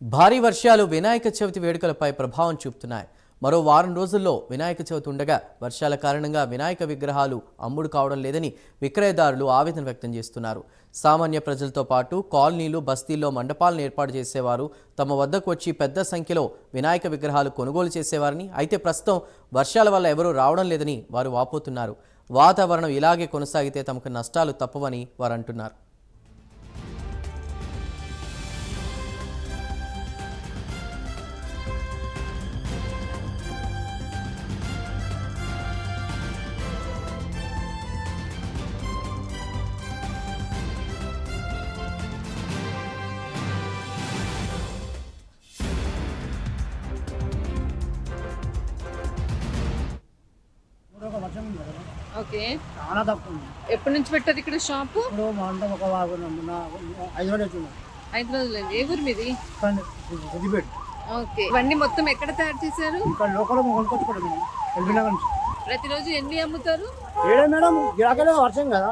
భారీ వర్షాలు వినాయక చవితి వేడుకలపై ప్రభావం చూపుతున్నాయి. మరో వారం రోజుల్లో వినాయక చవితి ఉండగా వర్షాల కారణంగా వినాయక విగ్రహాలు అమ్ముడు కావడం లేదని విక్రయదారులు ఆవేదన వ్యక్తం చేస్తున్నారు. సామాన్య ప్రజలతో పాటు కాలనీలు, బస్తీల్లో మండపాలను ఏర్పాటు చేసేవారు తమ వద్దకు వచ్చి పెద్ద సంఖ్యలో వినాయక విగ్రహాలు కొనుగోలు చేసేవారని, అయితే ప్రస్తుతం వర్షాల వల్ల ఎవరూ రావడం లేదని వారు వాపోతున్నారు. వాతావరణం ఇలాగే కొనసాగితే తమకు నష్టాలు తప్పవని వారు అంటున్నారు. ఓకే, చాలా తక్కువ ఉంది. ఎప్పటి నుంచి పెట్టారు ఇక్కడ షాపు? ఇప్పుడు మండపం ఒక 5 రోజులు అవుతుంది. 5 రోజులండి. ఏ ఊరు మీది? సిద్దిపేట. ఓకే, ఇవన్నీ మొత్తం ఎక్కడ తయారు చేశారు? ఇక్కడ లోకల్ కొనుక్కొచ్చుకోవడం మేడం, ఎల్బీనగర్ నుంచి. ప్రతిరోజు ఎన్ని అమ్ముతారు? ఏడే మేడం, గిరాకీలే వర్షం కదా.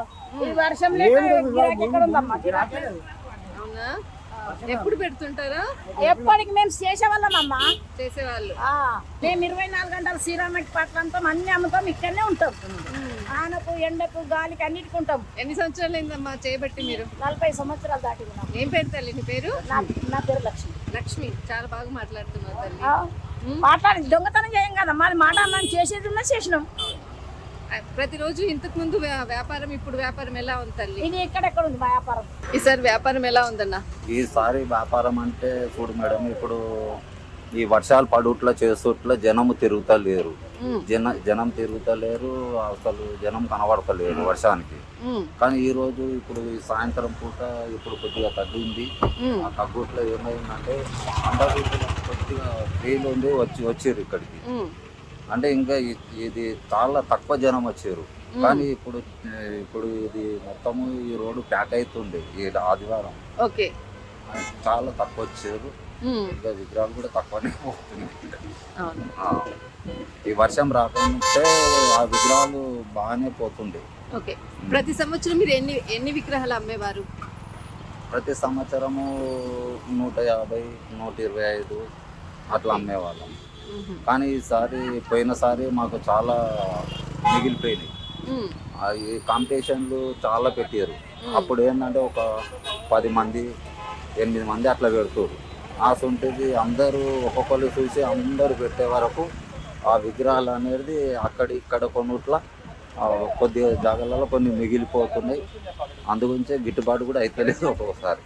అవునా? ఎప్పుడు పెడుతుంటారా? ఎప్పటికి మేము చేసేవాళ్ళం అమ్మా. చేసేవాళ్ళు. మేము 24 గంటలు సిరామిక్ పట్లంతా అన్ని అమ్ముతాం, ఇక్కడనే ఉంటాం. ఆనకు, ఎండకు, గాలికి అన్నిటికి ఉంటాం. ఎన్ని సంవత్సరాలు అయిందమ్మా చేయబట్టి మీరు? 40 సంవత్సరాలు దాటి ఉన్నాం. ఏం పేరు తల్లి నీ పేరు? నా పేరు లక్ష్మి. లక్ష్మి, చాలా బాగా మాట్లాడుతున్నావు తల్లి. మాట్లాడి దొంగతనం చేయం కదా, మాది మాట్లాడాలని చేసేది ఉన్నా చేసినాం. ప్రతిరోజు ఇంతకు ముందు వ్యాపారం, ఇప్పుడు వ్యాపారం ఎలా ఉంది తల్లి? ఇది ఎక్కడెక్కడ ఉంది వ్యాపారం? ఈసారి వ్యాపారం ఎలా ఉందన్న? ఈసారి వ్యాపారం అంటే చూడు మేడం, ఇప్పుడు ఈ వర్షాలు పడుట్లా చేస్తుట్లా జనం తిరుగుతలేరు. జనం తిరుగుతలేరు, అసలు జనం కనబడతలేరు వర్షానికి. కానీ ఈ రోజు ఇప్పుడు ఈ సాయంత్రం పూట ఇప్పుడు కొద్దిగా తగ్గింది. ఆ తగ్గుట్లో ఏమైందంటే అందరూ కొద్దిగా ఫెయిల్ ఉంది, వచ్చిర్రు ఇక్కడికి. అంటే ఇంకా ఇది చాలా తక్కువ జనం వచ్చారు. కానీ ఇప్పుడు ఇది మొత్తము ఈ రోడ్డు ప్యాక్ అవుతుంది ఈ ఆదివారం. ఓకే, చాలా తక్కువ వచ్చారు. ఇంకా విగ్రహాలు కూడా తక్కువనే పోతున్నాయి. ఈ వర్షం రాకుంటే ఆ విగ్రహాలు బాగానే పోతుండే. ఓకే, ప్రతి సంవత్సరం మీరు ఎన్ని విగ్రహాలు అమ్మేవారు? ప్రతి సంవత్సరము 150, 125 అట్లా అమ్మేవాళ్ళం. కానీ ఈసారి పోయినసారి మాకు చాలా మిగిలిపోయినాయి. ఈ కాంపిటీషన్లు చాలా పెట్టారు. అప్పుడు ఏంటంటే ఒక 10 మంది, 8 మంది అట్లా పెడుతున్నారు. ఉంటుంది అందరూ ఒక్కొక్కరు చూసి అందరూ పెట్టే వరకు ఆ విగ్రహాలు అనేది ఇక్కడ కొన్నిట్లా కొద్దిగా జాగాలలో కొన్ని మిగిలిపోతున్నాయి. అందుగురించే గిట్టుబాటు కూడా అవుతలేదు ఒక్కొక్కసారి.